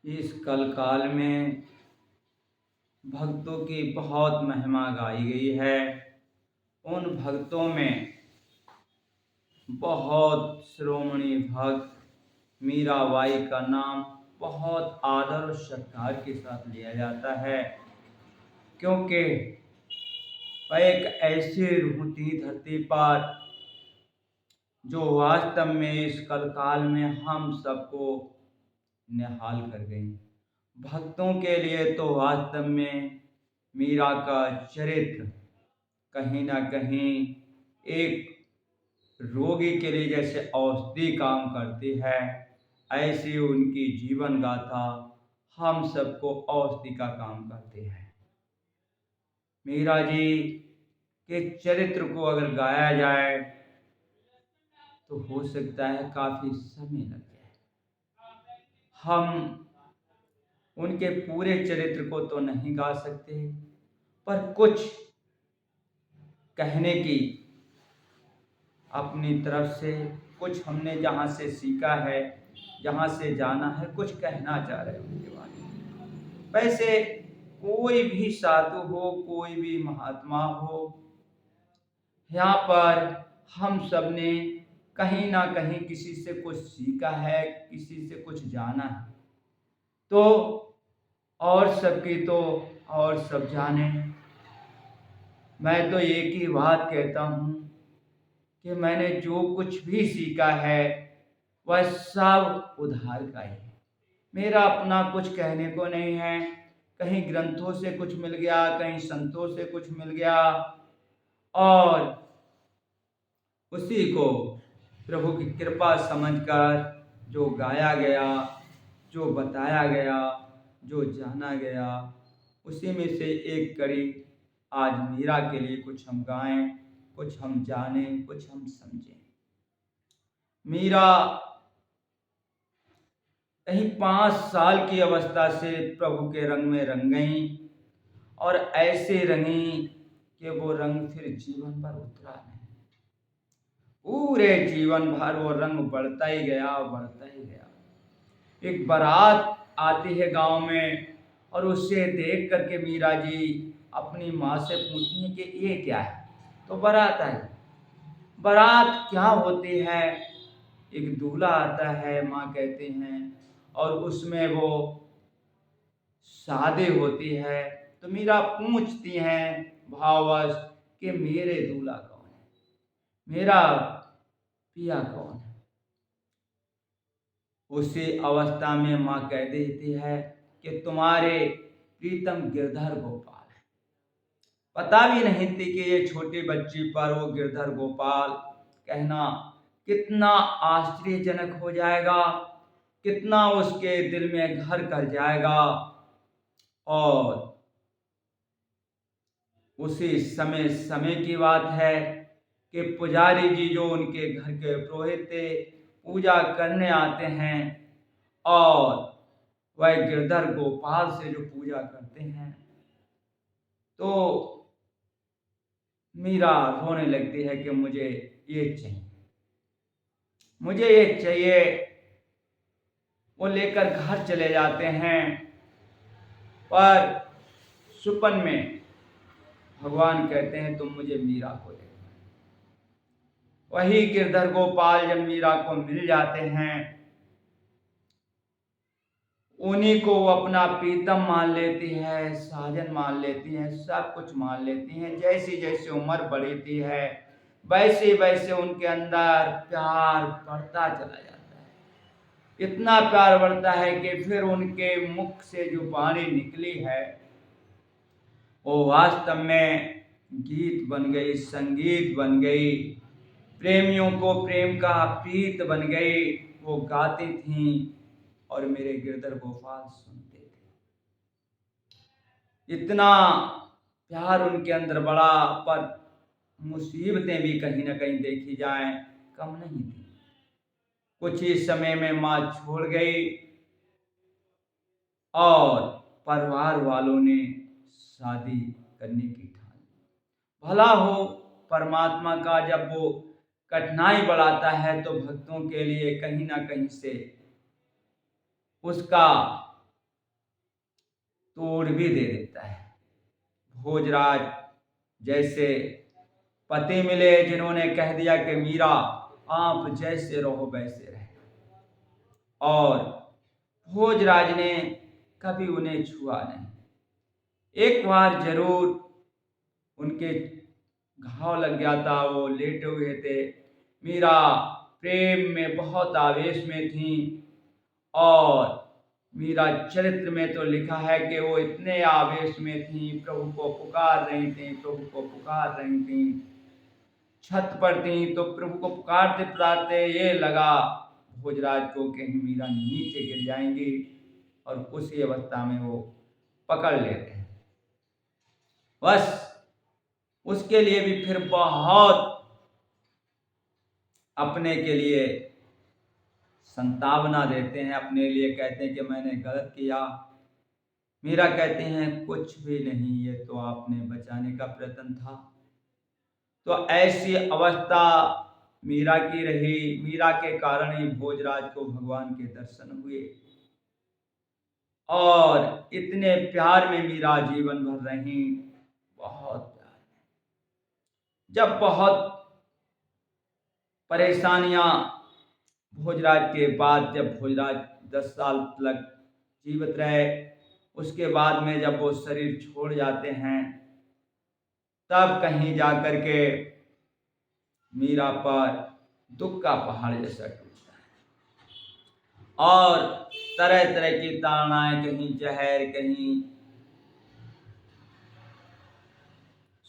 इस कल काल में भक्तों की बहुत महिमा गाई गई है। उन भक्तों में बहुत शिरोमणि भक्त मीराबाई का नाम बहुत आदर और सत्कार के साथ लिया जाता है, क्योंकि वह एक ऐसी रूह थी धरती पर जो वास्तव में इस कल काल में हम सबको निहाल कर गई। भक्तों के लिए तो वास्तव में मीरा का चरित्र कहीं ना कहीं एक रोगी के लिए जैसे औषधि काम करती है, ऐसी उनकी जीवन गाथा हम सबको औषधि का काम करती है। मीरा जी के चरित्र को अगर गाया जाए तो हो सकता है काफी समय लग जाए। हम उनके पूरे चरित्र को तो नहीं गा सकते, पर कुछ कहने की अपनी तरफ से कुछ हमने जहाँ से सीखा है, जहाँ से जाना है, कुछ कहना चाह रहे हैं उनके बारे में। वैसे कोई भी साधु हो, कोई भी महात्मा हो, यहाँ पर हम सब ने कहीं ना कहीं किसी से कुछ सीखा है, किसी से कुछ जाना है। तो और सबकी तो और सब जाने। मैं तो एक ही बात कहता हूँ कि मैंने जो कुछ भी सीखा है वह सब उधार का ही है। मेरा अपना कुछ कहने को नहीं है। कहीं ग्रंथों से कुछ मिल गया, कहीं संतों से कुछ मिल गया, और उसी को प्रभु की कृपा समझकर जो गाया गया, जो बताया गया, जो जाना गया, उसी में से एक कड़ी आज मीरा के लिए कुछ हम गाएं, कुछ हम जानें, कुछ हम समझें। मीरा कहीं 5 साल की अवस्था से प्रभु के रंग में रंग गई, और ऐसे रंगी कि वो रंग फिर जीवन भर उतरा नहीं। पूरे जीवन भर वो रंग बढ़ता ही गया, बढ़ता ही गया। एक बारात आती है गांव में, और उसे देख करके मीरा जी अपनी माँ से पूछती हैं कि ये क्या है। तो बारात आई। बारात क्या होती है? एक दूल्हा आता है, माँ कहते हैं, और उसमें वो शादी होती है। तो मीरा पूछती हैं भाववश कि मेरे दूल्हा कौन है, मेरा पिया कौन है। उसी अवस्था में माँ कह देती है कि तुम्हारे प्रीतम गिरधर गोपाल है। पता भी नहीं थी कि ये छोटी बच्ची पर वो गिरधर गोपाल कहना कितना आश्चर्यजनक हो जाएगा, कितना उसके दिल में घर कर जाएगा। और उसी समय की बात है कि पुजारी जी जो उनके घर के पुरोहित थे, पूजा करने आते हैं, और वह गिरधर गोपाल से जो पूजा करते हैं, तो मीरा रोने लगती है कि मुझे ये चाहिए, मुझे ये चाहिए। वो लेकर घर चले जाते हैं, पर सुपन में भगवान कहते हैं तुम मुझे मीरा को दे। वही गिरधर गोपाल जब मीरा को मिल जाते हैं, उन्हीं को वो अपना प्रीतम मान लेती है, साजन मान लेती है, सब कुछ मान लेती हैं। जैसी जैसी उम्र बढ़ती है, वैसे वैसे उनके अंदर प्यार बढ़ता चला जाता है। इतना प्यार बढ़ता है कि फिर उनके मुख से जो वाणी निकली है वो वास्तव में गीत बन गई, संगीत बन गई, प्रेमियों को प्रेम का प्रीत बन गई। वो गाती थीं और मेरे गिरधर गोपाल सुनते थे। इतना प्यार उनके अंदर बढ़ा, पर मुसीबतें भी कहीं ना कहीं देखी जाएं कम नहीं थी। कुछ ही समय में माँ छोड़ गई, और परिवार वालों ने शादी करने की ठानी। भला हो परमात्मा का, जब वो कठिनाई बढ़ाता है तो भक्तों के लिए कहीं ना कहीं से उसका तोड़ भी दे देता है। भोजराज जैसे पति मिले जिन्होंने कह दिया कि मीरा आप जैसे रहो वैसे रहे, और भोजराज ने कभी उन्हें छुआ नहीं। एक बार जरूर उनके घाव लग गया था, वो लेटे हुए थे। मीरा प्रेम में बहुत आवेश में थी, और मीरा चरित्र में तो लिखा है कि वो इतने आवेश में थी, प्रभु को पुकार रही थी, प्रभु को पुकार रही थी। छत पर थी तो प्रभु को पुकारते पुकारते ये लगा भोजराज को कहीं मीरा नीचे गिर जाएंगी, और उसी अवस्था में वो पकड़ लेते हैं। बस उसके लिए भी फिर बहुत अपने के लिए संतावना देते हैं, अपने लिए कहते हैं कि मैंने गलत किया। मीरा कहते हैं कुछ भी नहीं, ये तो आपने बचाने का प्रयत्न था। तो ऐसी अवस्था मीरा की रही। मीरा के कारण ही भोजराज को भगवान के दर्शन हुए, और इतने प्यार में मीरा जीवन भर रही, बहुत प्यार। जब बहुत परेशानियां भोजराज के बाद, जब भोजराज 10 साल तक जीवित रहे, उसके बाद में जब वो शरीर छोड़ जाते हैं, तब कहीं जाकर के मीरा पर दुख का पहाड़ जैसा टूटता है, और तरह तरह की ताड़नाएं, कहीं जहर, कहीं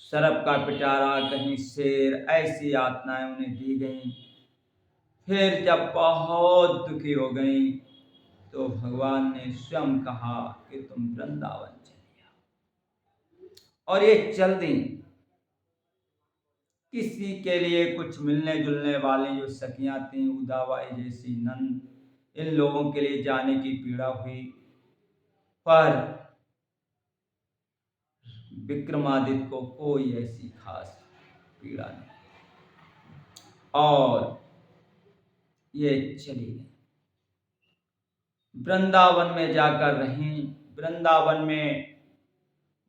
शराब का पिटारा, कहीं शेर, ऐसी यातनाएं उन्हें दी गई। फिर जब बहुत दुखी हो गई तो भगवान ने स्वयं कहा कि तुम वृंदावन चले आओ, और ये चल दी। किसी के लिए कुछ मिलने जुलने वाली जो सखियां थी, उदाबाई जैसी नंद, इन लोगों के लिए जाने की पीड़ा हुई, पर विक्रमादित्य को कोई ऐसी खास पीड़ा नहीं, और ये चली गई। वृंदावन में जाकर रहीं। वृंदावन में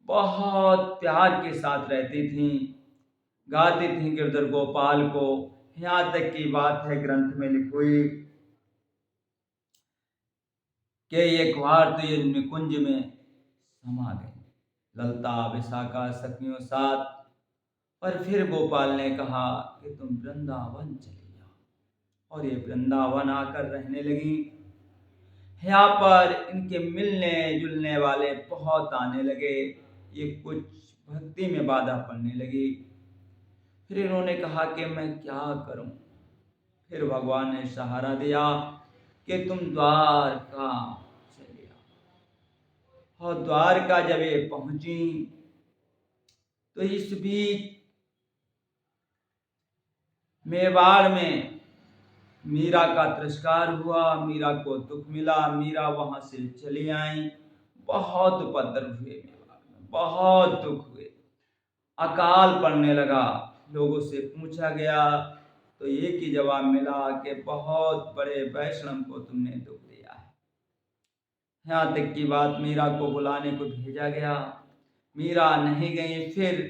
बहुत प्यार के साथ रहती थीं, गाती थीं गिरधर गोपाल को। यहाँ तक की बात है, ग्रंथ में लिखी हुई कि एक बार तो ये निकुंज में समा गई ललता विशाखा सखियों साथ, और फिर गोपाल ने कहा कि तुम वृंदावन चली जाओ, और ये वृंदावन आकर रहने लगी। यहाँ पर इनके मिलने जुलने वाले बहुत आने लगे, ये कुछ भक्ति में बाधा पड़ने लगी। फिर इन्होंने कहा कि मैं क्या करूं। फिर भगवान ने सहारा दिया कि तुम द्वारका चले आओ, और द्वारका जब ये पहुंची तो इस बीच मेवाड़ में मीरा का तिरस्कार हुआ, मीरा को दुख मिला, मीरा वहां से चली आई। बहुत उपद्रव हुए मेवाड़ में, बहुत दुख हुए, अकाल पड़ने लगा। लोगों से पूछा गया तो एक ही जवाब मिला कि बहुत बड़े वैष्णव को तुमने दुख दिया है। यहाँ तक की बात, मीरा को बुलाने को भेजा गया, मीरा नहीं गई। फिर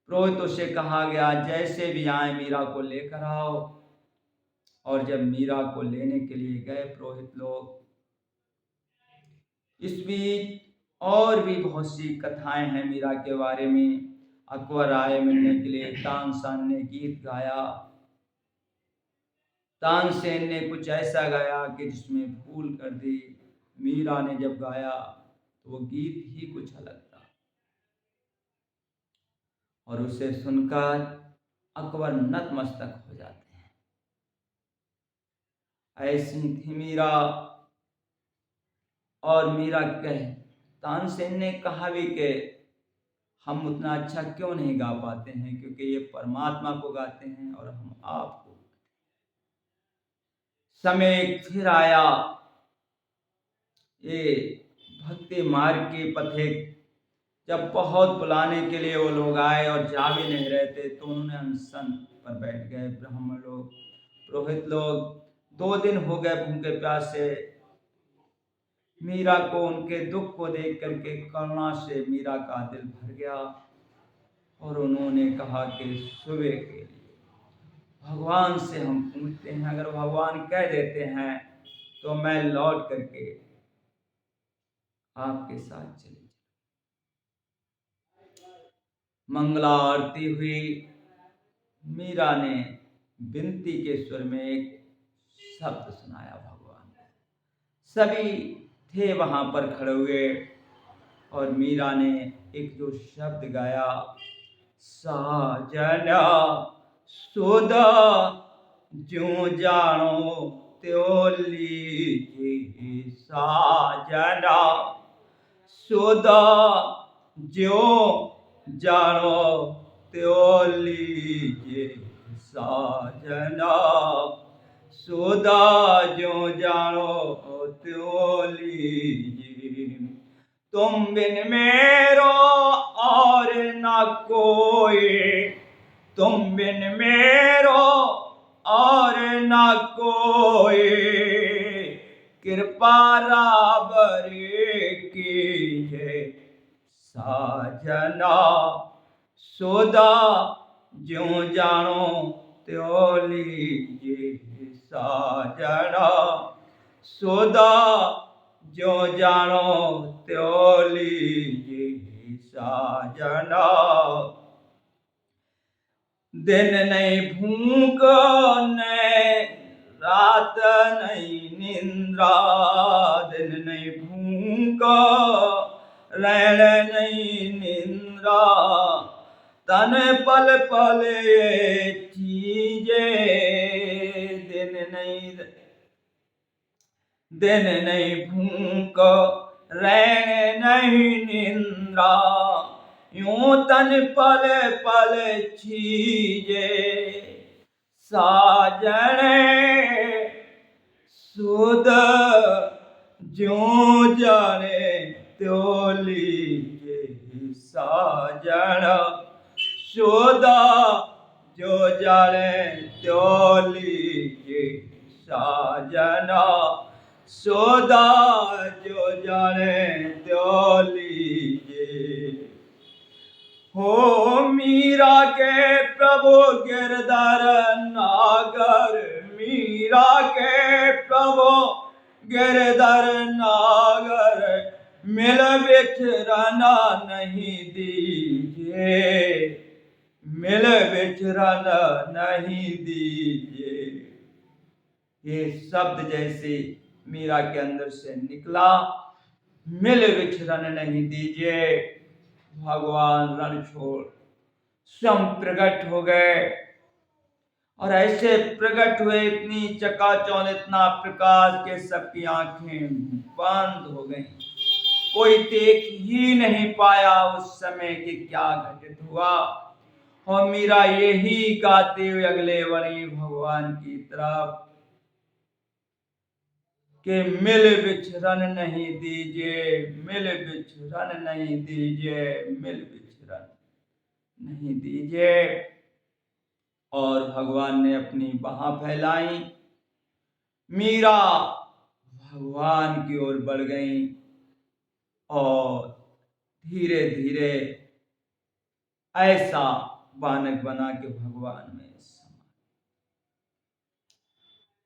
पुरोहितों से कहा गया जैसे भी आए मीरा को लेकर आओ, और जब मीरा को लेने के लिए गए पुरोहित लोग, इस बीच और भी बहुत सी कथाएं हैं मीरा के बारे में। अकबर आए मिलने के लिए, तानसेन ने गीत गाया। तानसेन ने कुछ ऐसा गाया कि जिसमें भूल कर दी। मीरा ने जब गाया तो वो गीत ही कुछ अलग था, और उसे सुनकर अकबर नतमस्तक हो जाते हैं। ऐसी थी मीरा। और मीरा कहे, तानसेन ने कहा भी कि हम उतना अच्छा क्यों नहीं गा पाते हैं, क्योंकि ये परमात्मा को गाते हैं और हम आपको। समय फिर आया, ये भक्ति मार्ग के पथिक जब बहुत बुलाने के लिए वो लोग आए और जा भी नहीं रहे थे, तो उन्होंने अनशन पर बैठ गए। ब्राह्मण लोग, पुरोहित लोग 2 दिन हो गए भूखे प्यासे। मीरा को उनके दुख को देख करके करुणा से मीरा का दिल भर गया और उन्होंने कहा कि सुबह के लिए भगवान से हम पूछते हैं, अगर भगवान कह देते हैं तो मैं लौट करके आपके साथ चली। मंगला आरती हुई। मीरा ने विनती के स्वर में एक शब्द सुनाया भगवान को। सभी थे वहां पर खड़े हुए और मीरा ने एक जो शब्द गाया, साजना सुदा ज्यों जानो त्यों लीजिए, साजना सुदा ज्यों जानो त्यों लीजिए, साजना सुदा ज्यों जानो त्यों लीजिए। तुम बिन मेरो और न कोई, तुम बिन मेरो और न कोई, कृपा राबर कीजिए, साजना सुदा ज्यों जानो त्यों लीजिए, साजना सुदा ज्यों जानो त्यों लीजिए, साजना। दिन नहीं भूख नहीं रात नहीं निंद्रा, दिन नहीं भूख रैन नहीं निंद्रा, तन पल पल ये चीजे, दिन नहीं भूख रैन नहीं निंद्रा, यूं तन पल पल चीजे, साजने सुध ज्यों जाने त्यों लीजिए, साजना सुदा जो जाने त्यों लीजिए, साजना सुदा जो जाने त्यों लीजिए। हो मीरा के प्रभु गिरधर नागर, मीरा के प्रभु गिरधर नागर, मिल बिछरना नहीं दीजिए, मिल बिछरना नहीं दीजिए। ये शब्द जैसे मीरा के अंदर से निकला, मिल विचरण नहीं दीजिए, भगवान रण छोड़ स्वयं प्रकट हो गए और ऐसे प्रकट हुए, इतनी चकाचौंध, इतना प्रकाश के सबकी आंखें बंद हो गईं। कोई देख ही नहीं पाया उस समय कि क्या घटित हुआ। और मीरा यही गाते हुए अगले बढ़ी भगवान की तरफ कि मिल बिछरन नहीं दीजिए, मिल बिछरन नहीं दीजिए, मिल बिछरन नहीं दीजिए। और भगवान ने अपनी बाह फैलाई, मीरा भगवान की ओर बढ़ गई और धीरे धीरे ऐसा बानक बना के भगवान में समा।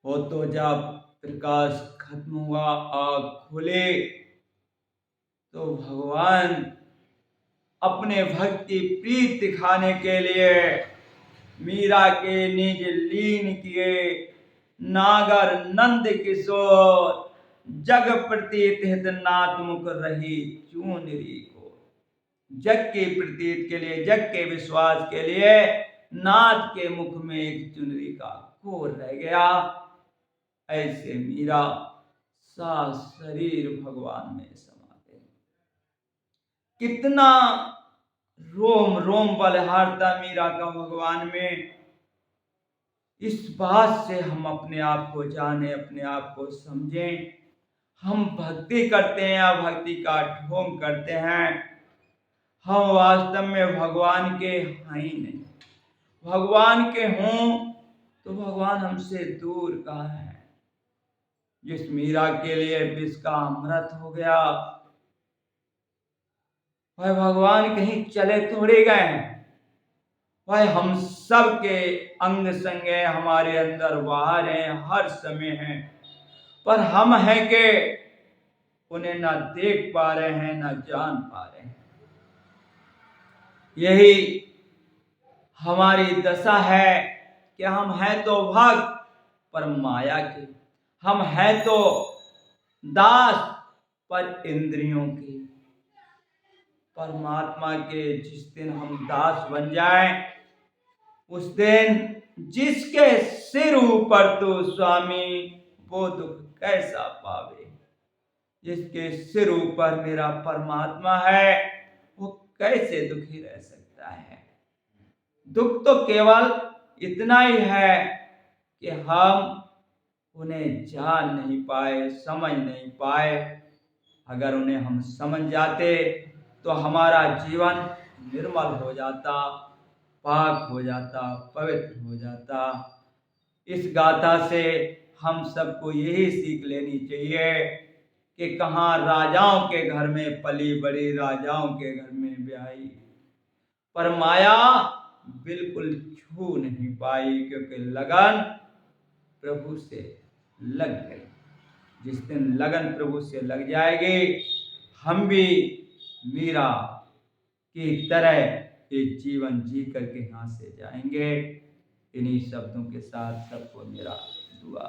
वो तो जब प्रकाश खत्म हुआ, आग खुले, तो भगवान अपने भक्ति प्रीत दिखाने के लिए मीरा के निज लीन किए, नागर नंद किशोर जग प्रतीत हित नाथ मुख रही चूनरी को। जग के प्रतीत के लिए, जग के विश्वास के लिए नाथ के मुख में एक चुनरी का कोर रह गया। ऐसे मीरा सा शरीर भगवान में समाते। कितना रोम रोम बलहारता मीरा का भगवान में। इस बात से हम अपने आप को जाने, अपने आप को समझें। हम भक्ति करते हैं या भक्ति का ढोंग करते हैं, हम वास्तव में भगवान के हैं ही नहीं। भगवान के हों तो भगवान हमसे दूर कहाँ है। जिस मीरा के लिए विष का अमृत हो गया, वह भगवान कहीं चले थोड़े गए हैं। वह हम सब के अंग संग है, हमारे अंदर बाहर हैं, हर समय हैं, पर हम हैं कि उन्हें ना देख पा रहे हैं, ना जान पा रहे हैं। यही हमारी दशा है कि हम हैं तो भक्त पर माया के, हम हैं तो दास पर इंद्रियों के। परमात्मा के जिस दिन हम दास बन जाएं, उस दिन जिसके सिर ऊपर तो स्वामी वो दुख कैसा पावे। जिसके सिर ऊपर मेरा परमात्मा है, वो कैसे दुखी रह सकता है। दुख तो केवल इतना ही है कि हम उन्हें जान नहीं पाए, समझ नहीं पाए। अगर उन्हें हम समझ जाते तो हमारा जीवन निर्मल हो जाता, पाक हो जाता, पवित्र हो जाता। इस गाथा से हम सबको यही सीख लेनी चाहिए कि कहाँ राजाओं के घर में पली बड़ी, राजाओं के घर में ब्याही, पर माया बिल्कुल छू नहीं पाई, क्योंकि लगन प्रभु से लग गई। जिस दिन लगन प्रभु से लग जाएगी, हम भी मीरा की तरह ये जीवन जी करके यहाँ से जाएंगे। इन्हीं शब्दों के साथ सबको मेरा दुआ।